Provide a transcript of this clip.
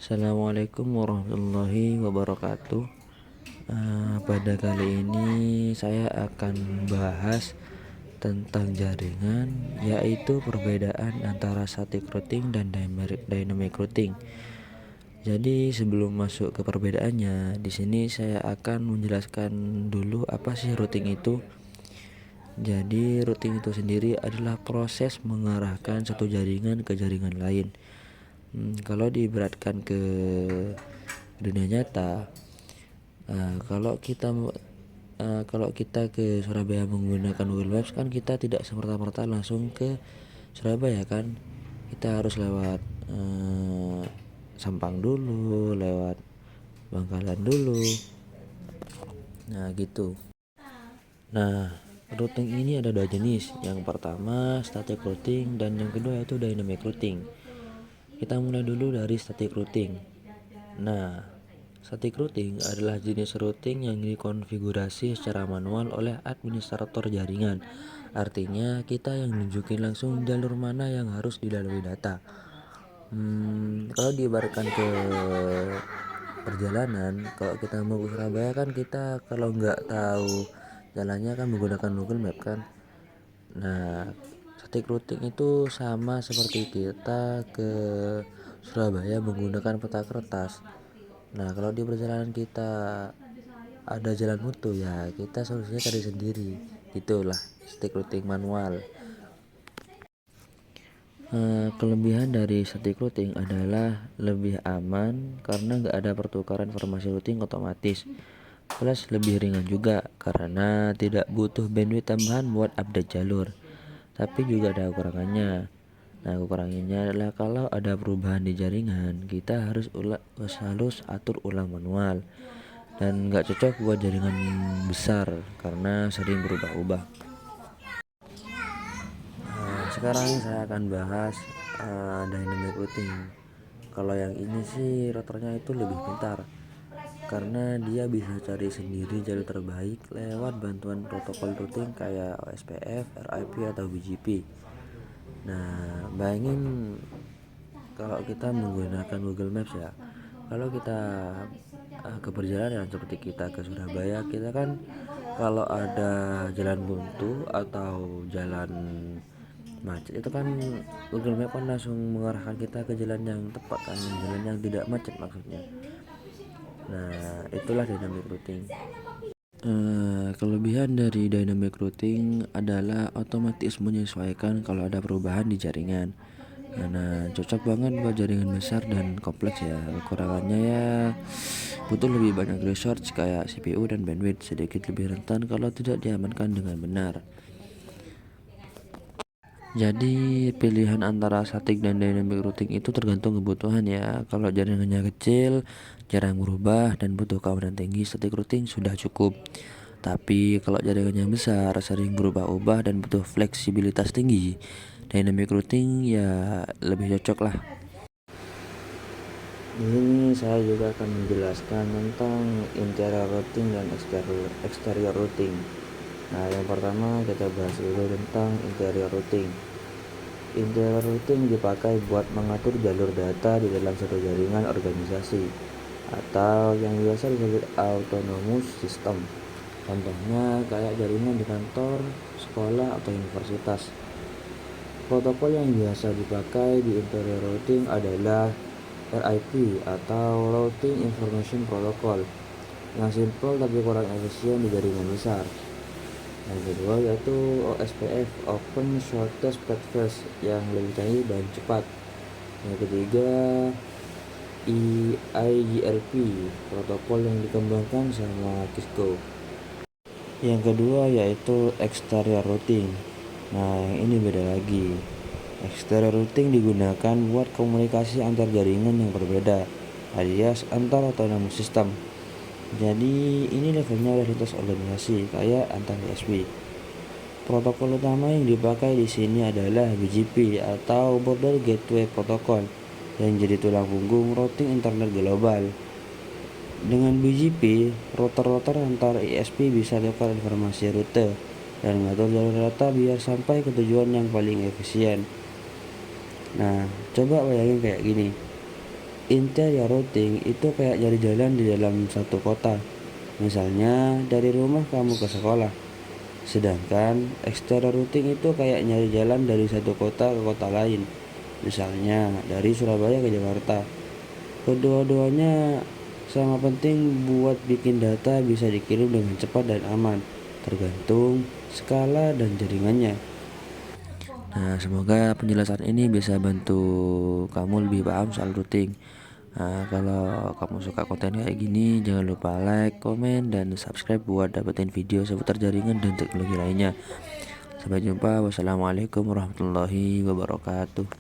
Assalamualaikum warahmatullahi wabarakatuh. Pada kali ini saya akan bahas tentang jaringan, yaitu perbedaan antara static routing dan dynamic routing. Jadi sebelum masuk ke perbedaannya, di sini saya akan menjelaskan dulu apa sih routing itu. Jadi routing itu sendiri adalah proses mengarahkan satu jaringan ke jaringan lain. Kalau diibaratkan ke dunia nyata, kalau kita ke Surabaya menggunakan Google Maps kan kita tidak semerta-merta langsung ke Surabaya kan, kita harus lewat Sampang dulu, lewat Bangkalan dulu. Nah gitu. Nah, routing ini ada dua jenis. Yang pertama static routing dan yang kedua itu dynamic routing. Kita mulai dulu dari static routing. Nah, static routing adalah jenis routing yang dikonfigurasi secara manual oleh administrator jaringan. Artinya kita yang nunjukin langsung jalur mana yang harus dilalui data. Kalau diibaratkan ke perjalanan, kalau kita mau ke Surabaya kan kita kalau nggak tahu jalannya kan menggunakan Google Map kan. Nah, static routing itu sama seperti kita ke Surabaya menggunakan peta kertas. Nah, kalau di perjalanan kita ada jalan buntu ya kita solusinya cari sendiri. Itulah static routing manual. Kelebihan dari static routing adalah lebih aman karena nggak ada pertukaran informasi routing otomatis. Plus lebih ringan juga karena tidak butuh bandwidth tambahan buat update jalur. Tapi juga ada kekurangannya. Nah, kekurangannya adalah kalau ada perubahan di jaringan, kita harus atur ulang manual dan nggak cocok buat jaringan besar karena sering berubah-ubah. Sekarang saya akan bahas dynamic routing. Kalau yang ini sih routernya itu lebih pintar karena dia bisa cari sendiri jalur terbaik lewat bantuan protokol routing kayak OSPF, RIP atau BGP. Nah, bayangin kalau kita menggunakan Google Maps ya. Kalau kita ke perjalanan seperti kita ke Surabaya, kita kan kalau ada jalan buntu atau jalan macet itu kan Google Map kan langsung mengarahkan kita ke jalan yang tepat kan, jalan yang tidak macet maksudnya. Nah, itulah dynamic routing. Kelebihan dari dynamic routing adalah otomatis menyesuaikan kalau ada perubahan di jaringan. Nah, cocok banget buat jaringan besar dan kompleks ya. Kekurangannya ya butuh lebih banyak resource kayak CPU dan bandwidth, sedikit lebih rentan kalau tidak diamankan dengan benar. Jadi pilihan antara static dan dynamic routing itu tergantung kebutuhan ya. Kalau jaringannya kecil, jarang berubah dan butuh keamanan tinggi, static routing sudah cukup. Tapi kalau jaringannya besar, sering berubah-ubah dan butuh fleksibilitas tinggi, dynamic routing ya lebih cocok lah. Di sini saya juga akan menjelaskan tentang interior routing dan exterior routing. Nah, yang pertama kita bahas dulu tentang interior routing. Interior routing dipakai buat mengatur jalur data di dalam satu jaringan organisasi atau yang biasa disebut autonomous system. Contohnya kayak jaringan di kantor, sekolah, atau universitas. Protokol yang biasa dipakai di interior routing adalah RIP atau Routing Information Protocol, yang simpel tapi kurang efisien di jaringan besar. Yang kedua yaitu OSPF, Open Shortest Path First, yang lebih canggih dan cepat. Yang ketiga EIGRP, protokol yang dikembangkan sama Cisco. Yang kedua yaitu exterior routing. Nah, yang ini beda lagi. Exterior routing digunakan buat komunikasi antar jaringan yang berbeda, alias antar autonomous system. Jadi ini levelnya udah lintas organisasi kayak antar ISP. Protokol utama yang dipakai di sini adalah BGP atau Border Gateway Protocol yang jadi tulang punggung routing internet global. Dengan BGP, router-router antar ISP bisa tukar informasi rute dan ngatur jalur data biar sampai ke tujuan yang paling efisien. Nah, coba bayangin kayak gini. Interior routing itu kayak nyari jalan di dalam satu kota. Misalnya dari rumah kamu ke sekolah. Sedangkan exterior routing itu kayak nyari jalan dari satu kota ke kota lain. Misalnya dari Surabaya ke Jakarta. Kedua-duanya sama penting buat bikin data bisa dikirim dengan cepat dan aman, tergantung skala dan jaringannya. Nah, semoga penjelasan ini bisa bantu kamu lebih paham soal routing. Nah, kalau kamu suka konten kayak gini, jangan lupa like, komen, dan subscribe buat dapetin video seputar jaringan dan teknologi lainnya. Sampai jumpa. Wassalamualaikum warahmatullahi wabarakatuh.